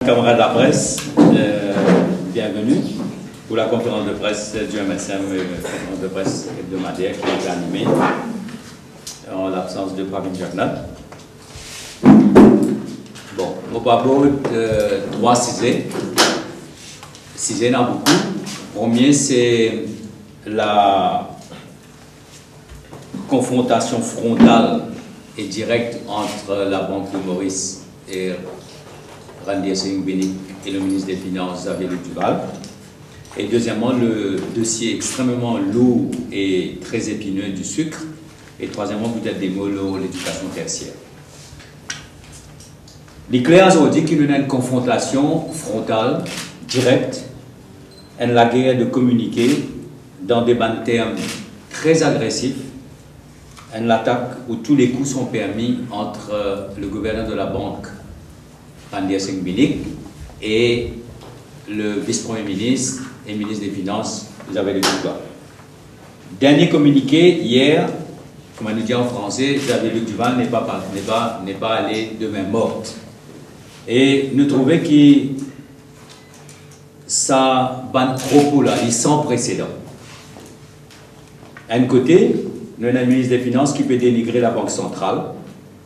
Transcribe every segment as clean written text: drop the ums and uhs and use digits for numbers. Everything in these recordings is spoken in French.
Camarades de la presse, bienvenue pour la conférence de presse du MSM, conférence de presse hebdomadaire qui a été animée en l'absence de Pravin Jagannath. Bon, on va parler de trois sujets. Sujets, il y en a beaucoup. Le premier, c'est la confrontation frontale et directe entre la Banque de Maurice et Randy Essayou-Bénic et le ministre des Finances, Xavier Luc Duval. Et deuxièmement, le dossier extrêmement lourd et très épineux du sucre. Et troisièmement, peut-être des mots sur l'éducation tertiaire. L'éclair aujourd'hui qu'il y a une confrontation frontale, directe, et la guerre de communiquer dans des bons termes très agressifs, une attaque où tous les coups sont permis entre le gouverneur de la banque, Randy Essayou-Bénic, et le vice-premier ministre et ministre des Finances, Xavier Luc Duval. Dernier communiqué, hier, comme on nous dit en français, Xavier Luc Duval n'est pas allé de main morte. Et nous trouvons que ça ban propos là, il est sans précédent. À un côté, nous avons un ministre des Finances qui peut dénigrer la Banque centrale,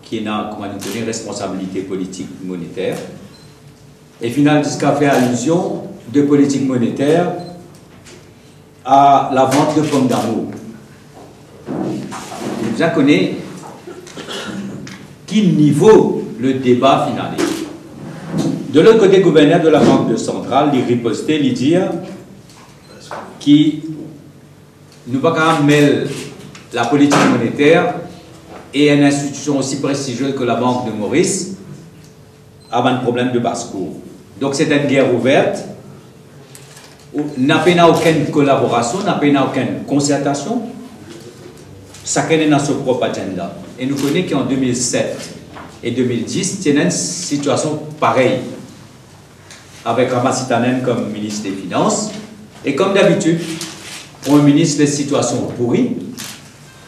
qui a, comme on nous dit, une responsabilité politique monétaire. Et finalement, jusqu'à faire allusion de politique monétaire à la vente de pommes d'amour. Vous connaissez quel niveau le débat finalise. De l'autre côté, le gouverneur de la Banque centrale, il ripostait, il dit qu'il ne va pas mêler la politique monétaire et une institution aussi prestigieuse que la Banque de Maurice avant un problème de basse-cour. Donc c'est une guerre ouverte, n'a pas aucune collaboration, n'a pas aucune concertation, chacun est dans son propre agenda. Et nous connaissons qu'en 2007 et 2010, il y a une situation pareille, avec Ramazitanen comme ministre des Finances, et comme d'habitude, pour un ministre, les situations pourries,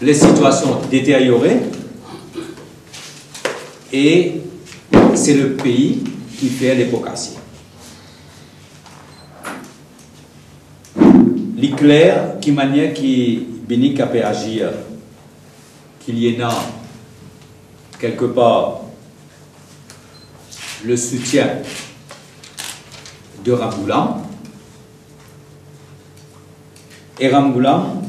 les situations détériorées, et c'est le pays qui fait l'hypocrisie. L'éclair, qui manière qui Bénic a pu agir, qu'il y ait quelque part le soutien de Rambouillam, et Rambouillam,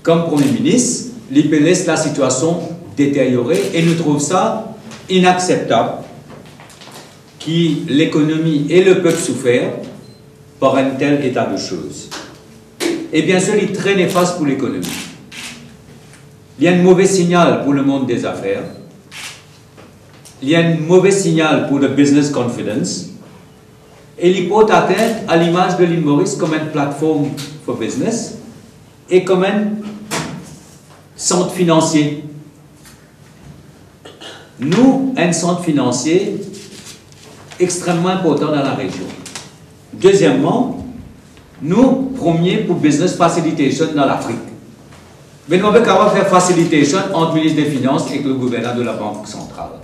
comme Premier ministre, il laisse la situation détériorée et nous trouvons ça inacceptable que l'économie et le peuple souffrent par un tel état de choses. Et bien sûr, il est très néfaste pour l'économie. Il y a un mauvais signal pour le monde des affaires. Il y a un mauvais signal pour le business confidence. Et il porte atteinte à l'image de l'île Maurice comme une plateforme for business et comme un centre financier. Nous, un centre financier extrêmement important dans la région. Deuxièmement, nous, premiers pour business facilitation dans l'Afrique. Mais nous avons qu'à faire facilitation entre le ministre des Finances et le gouverneur de la Banque centrale.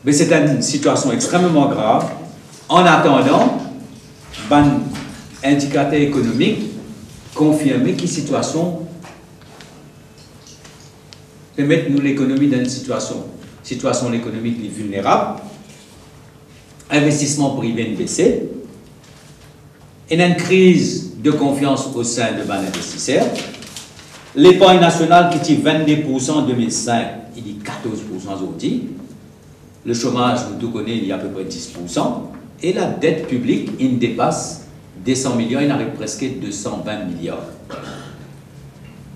Mais c'est une situation extrêmement grave. En attendant, un indicateur économique confirmé que la situation peut mettre nous l'économie dans une situation économique vulnérable, investissement privé baissé, et une crise de confiance au sein de ban investisseurs. L'épargne nationale qui était 22% en 2005, il est 14% aujourd'hui. Le chômage, vous tout connaissez, il y a à peu près 10%. Et la dette publique, il dépasse des 100 millions, il arrive presque 220 milliards.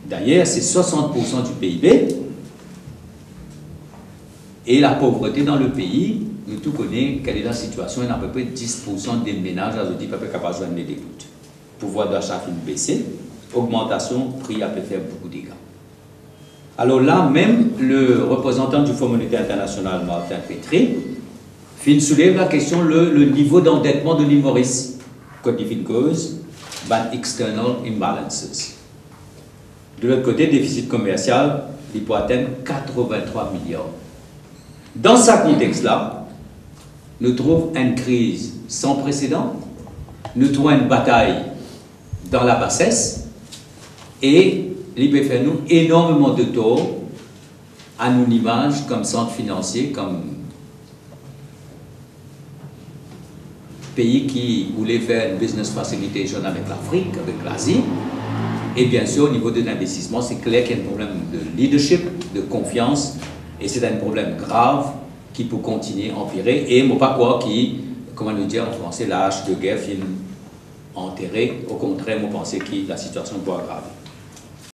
D'ailleurs, c'est 60% du PIB. Et la pauvreté dans le pays, nous tout connaissons quelle est la situation, il y a à peu près 10% des ménages aujourd'hui qui ne peuvent pas joindre les découtes. Pouvoir d'achat fin baissé, augmentation, prix a pu faire beaucoup de dégâts. Alors là, même le représentant du Fonds monétaire international, Martin Petri, soulève la question le niveau d'endettement de l'île Maurice, quand il fait cause, external imbalances. De l'autre côté, déficit commercial, il peut atteindre 83 milliards. Dans ce contexte-là, nous trouvons une crise sans précédent, nous trouvons une bataille dans la bassesse, et il fait nous énormément de tort à nous image comme centre financier, comme pays qui voulait faire une business facilitation avec l'Afrique, avec l'Asie. Et bien sûr, au niveau de l'investissement, c'est clair qu'il y a un problème de leadership, de confiance, et c'est un problème grave qui peut continuer à empirer. Et moi, pas quoi qui, comment le dire en français, la hache de guerre finit enterrée. Au contraire, moi, je pense que la situation peut aggraver.